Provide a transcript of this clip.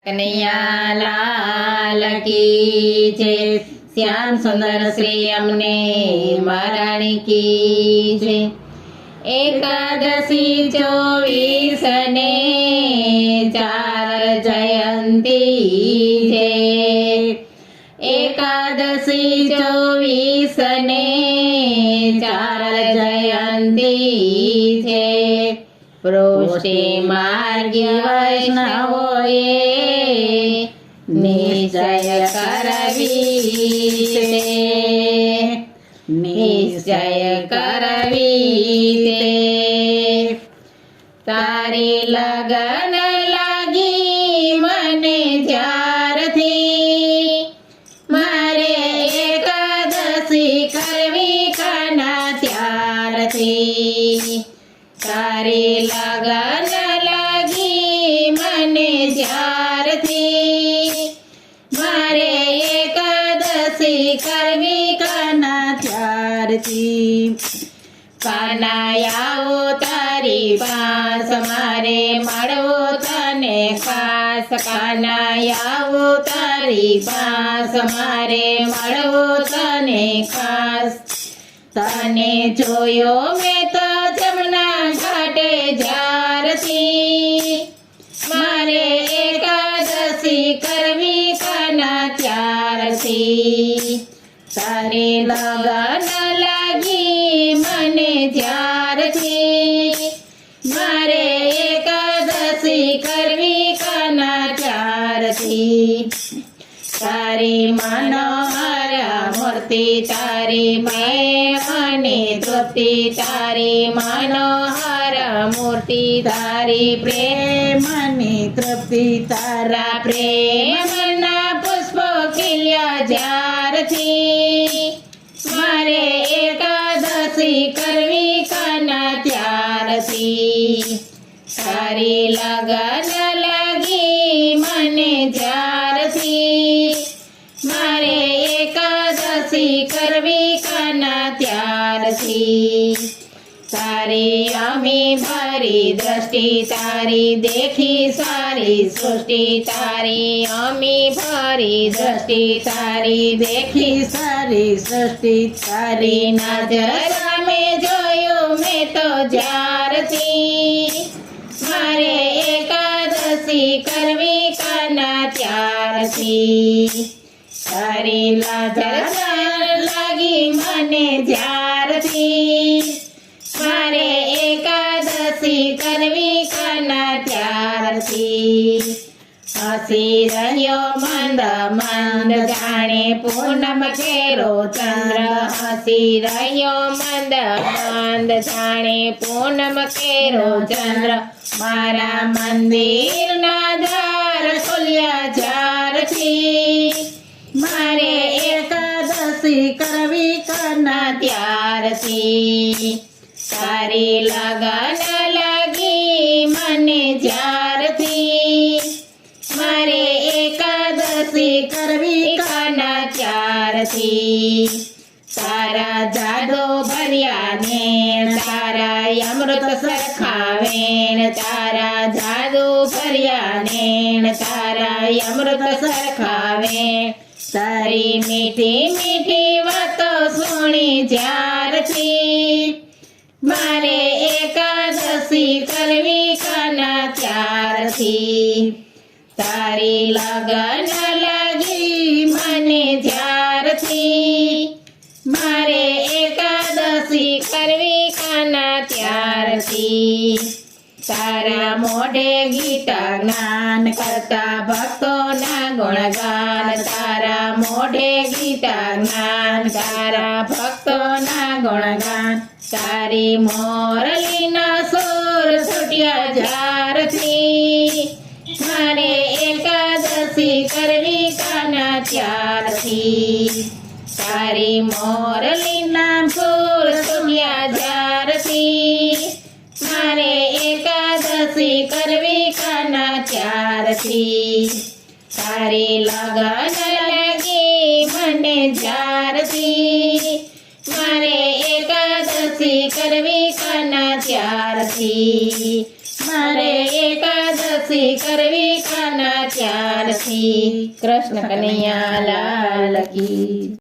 કનૈયા લાલ કી જય, શ્યામ સુંદર શ્રી અમને મહારાણી કી જય। એકાદશી 24 ને 4 જયંતી છે। એકાદશી 24 ને 4 જયંતી છે। પૃષ્ટિ માર્ગી વૈષ્ણવોએ નિશ્ચય કરવી છે, નિશ્ચય કરવી છે। તારી લગન લાગી મને જ્યારથી, મારે એકાદશી કરવી કાના ત્યારથી। તારી લગન લાગી મને જ્યારથી, મારે એકાદશી કરવી કાના ત્યારથી। કાના આવો તારી પાસ, મારે મળવો તને ખાસ। કાના આવો તારી પાસ, મારે મળવો તને ખાસ। તને જોયો મેં તો જમના ઘાટે જ્યારથી, મારે એકાદશી કરવી કાના ત્યારથી। તારી લગન લાગી મને જ્યારથી, મારે એકાદશી કરવી કાના ત્યારથી। તારી મનોહર મૂર્તિ, તારી મેં મને તૃપ્તિ। તારી મનોહર મૂર્તિ, તારી પ્રેમની તૃપ્તિ। તારા પ્રેમના પુષ્પો ખીલ્યા જ્યારથી, મારે એકાદશી કરવી કાના ત્યારથી। તારી લગન લાગી મને જ્યારથી, મારે એકાદશી કરવી કાના ત્યારથી। તારી અમી ભરી દ્રષ્ટિ, તારી દેખી સારી સૃષ્ટિ। તારી અમી ભરી દ્રષ્ટિ, તારી દેખી સારી સૃષ્ટિ। તારી નજર મેં જોયું મેં તો જ્યારથી, મારે એકાદશી કરવી કાના ત્યારથી। તારી નજર લાગી મને જ્યારથી, મારે એકાદશી કરવી કાના ત્યારથી। હસી રહ્યો મંદ મંદ, જાણે પૂનમ કેરો ચંદ્ર। હસી રહ્યો મંદ મંદ, જાણે પૂનમ કેરો ચંદ્ર। મારા મંદિરના દ્વાર ખોલ્યા જ્યારથી, મારે એકાદશી કરવી કાના ત્યારથી। તારી લગન લાગી મને જ્યારથી, મારે એકાદશી કરવી કાના ત્યારથી। તારા જાદો ભર્યા નેણ, તારા અમૃત સરખા વેણ। તારા જાદુ ભર્યા નેણ, તારા અમૃત સરખા વેણ। તારી મીઠી મીઠી વાતો સુણી જ્યારથી, મારે એકાદશી કરવી કાના ત્યારથી। તારી લગન લાગી મને જ્યારથી, મારે એકાદશી કરવી કાના ત્યારથી। તારા મોઢે ગીતા જ્ઞાન કરતા ભક્તોના ગુણગાન। તારા મોઢે ગીતા જ્ઞાન, તારા ભક્તોના ગુણગાન। તારી મોરલીના સુર છૂટ્યા જ્યારથી, મારે એકાદશી કરવી કાના ત્યારથી। તારી મોરલીના સુર છૂટ્યા જ્યારથી, મારે એકાદશી કરવી કાના ત્યારથી। તારી લગન લાગી મને જ્યારથી, મારે એકાદશી કરવી કાના ત્યારથી। મારે એકાદશી એકાદશી કરવી કાના ત્યારથી કૃષ્ણ કનૈયા લાલ કી